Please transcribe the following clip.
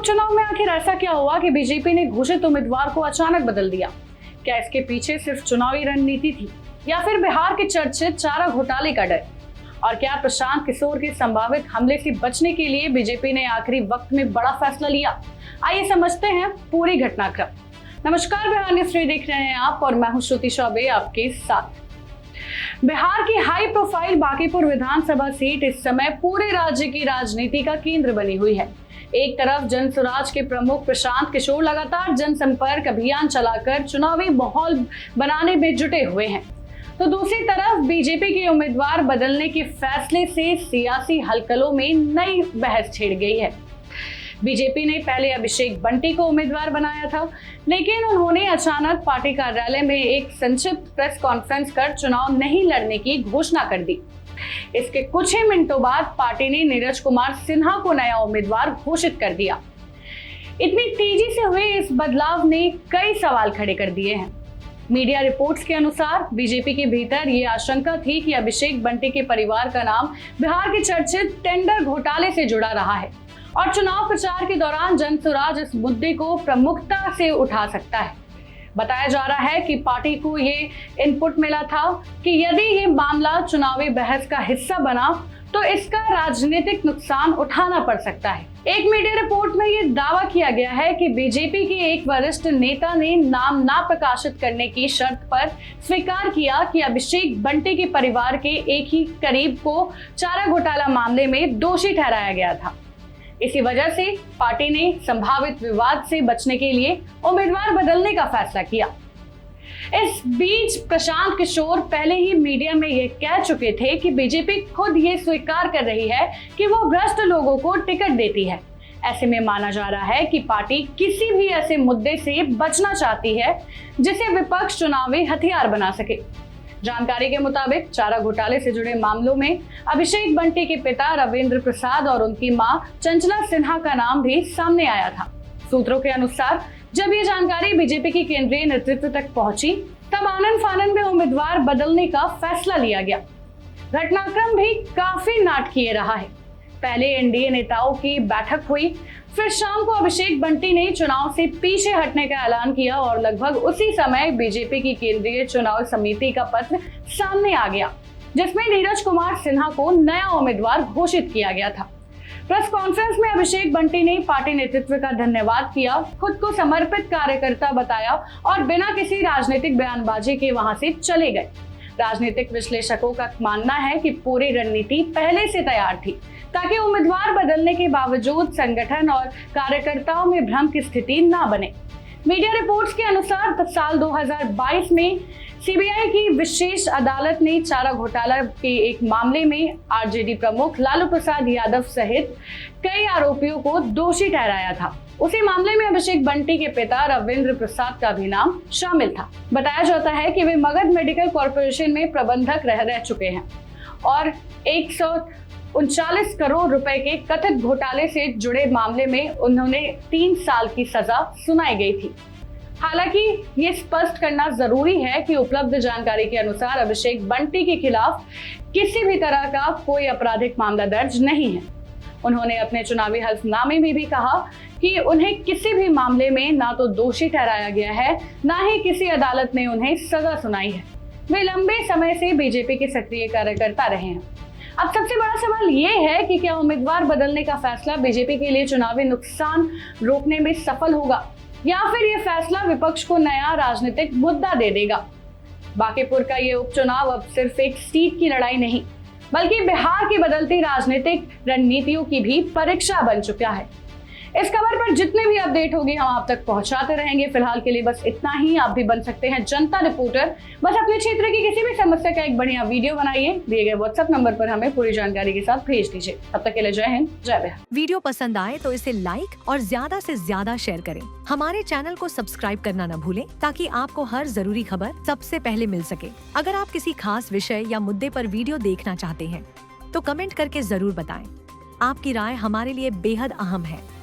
उपचुनाव में आखिर ऐसा क्या हुआ कि बीजेपी ने घोषित उम्मीदवार को अचानक बदल दिया? क्या इसके पीछे सिर्फ चुनावी रणनीति थी या फिर बिहार के चर्चित चारा घोटाले का डर? और क्या प्रशांत किशोर के संभावित हमले से बचने के लिए बीजेपी ने आखिरी वक्त में बड़ा फैसला लिया? आइए समझते हैं पूरी घटनाक्रम। नमस्कार, बिहार न्यूज़ देख रहे हैं आप और मैं हूं श्रुति चौबे आपके साथ। बिहार की हाई प्रोफाइल बांकीपुर विधानसभा सीट इस समय पूरे राज्य की राजनीति का केंद्र बनी हुई है। एक तरफ जनसुराज के प्रमुख प्रशांत किशोर लगातार जनसंपर्क अभियान चलाकर चुनावी माहौल बनाने में जुटे हुए हैं, तो दूसरी तरफ बीजेपी के उम्मीदवार बदलने के फैसले से सियासी हलचलों में नई बहस छिड़ गई है। बीजेपी ने पहले अभिषेक बंटी को उम्मीदवार बनाया था, लेकिन उन्होंने अचानक पार्टी कार्यालय में एक संक्षिप्त प्रेस कॉन्फ्रेंस कर चुनाव नहीं लड़ने की घोषणा कर दी। इसके कुछ ही मिनटों बाद पार्टी ने नीरज कुमार सिन्हा को नया उम्मीदवार घोषित कर दिया। इतनी तेजी से हुए इस बदलाव ने कई सवाल खड़े कर दिए हैं। मीडिया रिपोर्ट्स के अनुसार बीजेपी के भीतर ये आशंका थी कि अभिषेक बंटी के परिवार का नाम बिहार के चर्चित टेंडर घोटाले से जुड़ा रहा है और चुनाव प्रचार के दौरान जनसुराज इस मुद्दे को प्रमुखता से उठा सकता है। बताया जा रहा है कि पार्टी को ये इनपुट मिला था कि यदि ये मामला चुनावी बहस का हिस्सा बना तो इसका राजनीतिक नुकसान उठाना पड़ सकता है। एक मीडिया रिपोर्ट में ये दावा किया गया है कि बीजेपी के एक वरिष्ठ नेता ने नाम ना प्रकाशित करने की शर्त पर स्वीकार किया कि अभिषेक बंटी के परिवार के एक ही करीब को चारा घोटाला मामले में दोषी ठहराया गया था। इसी वजह से पार्टी ने संभावित विवाद से बचने के लिए उम्मीदवार बदलने का फैसला किया। इस बीच प्रशांत किशोर पहले ही मीडिया में ये कह चुके थे कि बीजेपी खुद ये स्वीकार कर रही है कि वो भ्रष्ट लोगों को टिकट देती है। ऐसे में माना जा रहा है कि पार्टी किसी भी ऐसे मुद्दे से बचना चाहती है जिसे विपक्ष चुनावी हथियार बना सके। जानकारी के मुताबिक चारा घोटाले से जुड़े मामलों में अभिषेक बंटी के पिता रविंद्र प्रसाद और उनकी मां चंचला सिन्हा का नाम भी सामने आया था। सूत्रों के अनुसार जब ये जानकारी बीजेपी की केंद्रीय नेतृत्व तक पहुंची, तब आनन फानन में उम्मीदवार बदलने का फैसला लिया गया। घटनाक्रम भी काफी नाटकीय रहा है। पहले एनडीए नेताओं की बैठक हुई, फिर शाम को अभिषेक बंटी ने चुनाव से पीछे हटने का ऐलान किया और लगभग उसी समय बीजेपी की केंद्रीय चुनाव समिति का पत्र सामने आ गया, जिसमें नीरज कुमार सिन्हा को नया उम्मीदवार घोषित किया गया था। प्रेस कॉन्फ्रेंस में अभिषेक बंटी ने पार्टी नेतृत्व का धन्यवाद किया, खुद को समर्पित कार्यकर्ता बताया और बिना किसी राजनीतिक बयानबाजी के वहां से चले गए। राजनीतिक विश्लेषकों का मानना है कि पूरी रणनीति पहले से तैयार थी ताकि उम्मीदवार बदलने के बावजूद संगठन और कार्यकर्ताओं में भ्रम की स्थिति ना बने। मीडिया रिपोर्ट्स के अनुसार साल 2022 में सीबीआई की विशेष अदालत ने चारा घोटाला के एक मामले में आरजेडी प्रमुख लालू प्रसाद यादव सहित कई आरोपियों को दोषी ठहराया था। उसी मामले में अभिषेक बंटी के पिता रविंद्र प्रसाद का भी नाम शामिल था। बताया जाता है कि वे मगध मेडिकल कॉरपोरेशन में प्रबंधक रह चुके हैं और 139 करोड़ रुपए के कथित घोटाले से जुड़े मामले में उन्होंने 3 साल की सजा सुनाई गई थी। हालांकि ये स्पष्ट करना जरूरी है कि उपलब्ध जानकारी के अनुसार अभिषेक बंटी के खिलाफ किसी भी तरह का कोई आपराधिक मामला दर्ज नहीं है। उन्होंने अपने चुनावी हल्फनामे में भी कहा कि उन्हें किसी भी मामले में ना तो दोषी ठहराया गया है, ना ही किसी अदालत ने उन्हें सजा सुनाई है। वे लंबे समय से बीजेपी के सक्रिय कार्यकर्ता रहे हैं। अब सबसे बड़ा सवाल ये है कि क्या उम्मीदवार बदलने का फैसला बीजेपी के लिए चुनावी नुकसान रोकने में सफल होगा या फिर ये फैसला विपक्ष को नया राजनीतिक मुद्दा दे देगा। बांकीपुर का ये उपचुनाव अब सिर्फ एक सीट की लड़ाई नहीं, बल्कि बिहार की बदलती राजनीतिक रणनीतियों की भी परीक्षा बन चुका है। इस खबर पर जितने भी अपडेट होगी हम आप तक पहुंचाते रहेंगे। फिलहाल के लिए बस इतना ही। आप भी बन सकते हैं जनता रिपोर्टर। बस अपने क्षेत्र की किसी भी समस्या का एक बढ़िया वीडियो बनाइए, दिए गए व्हाट्सएप नंबर पर हमें पूरी जानकारी के साथ भेज दीजिए। तब तक के लिए जय हिंद, जय बिहार। वीडियो पसंद आए तो इसे लाइक और ज्यादा से ज्यादा शेयर करें। हमारे चैनल को सब्सक्राइब करना न भूलें ताकि आपको हर जरूरी खबर सबसे पहले मिल सके। अगर आप किसी खास विषय या मुद्दे पर वीडियो देखना चाहते हैं तो कमेंट करके जरूर बताएं। आपकी राय हमारे लिए बेहद अहम है।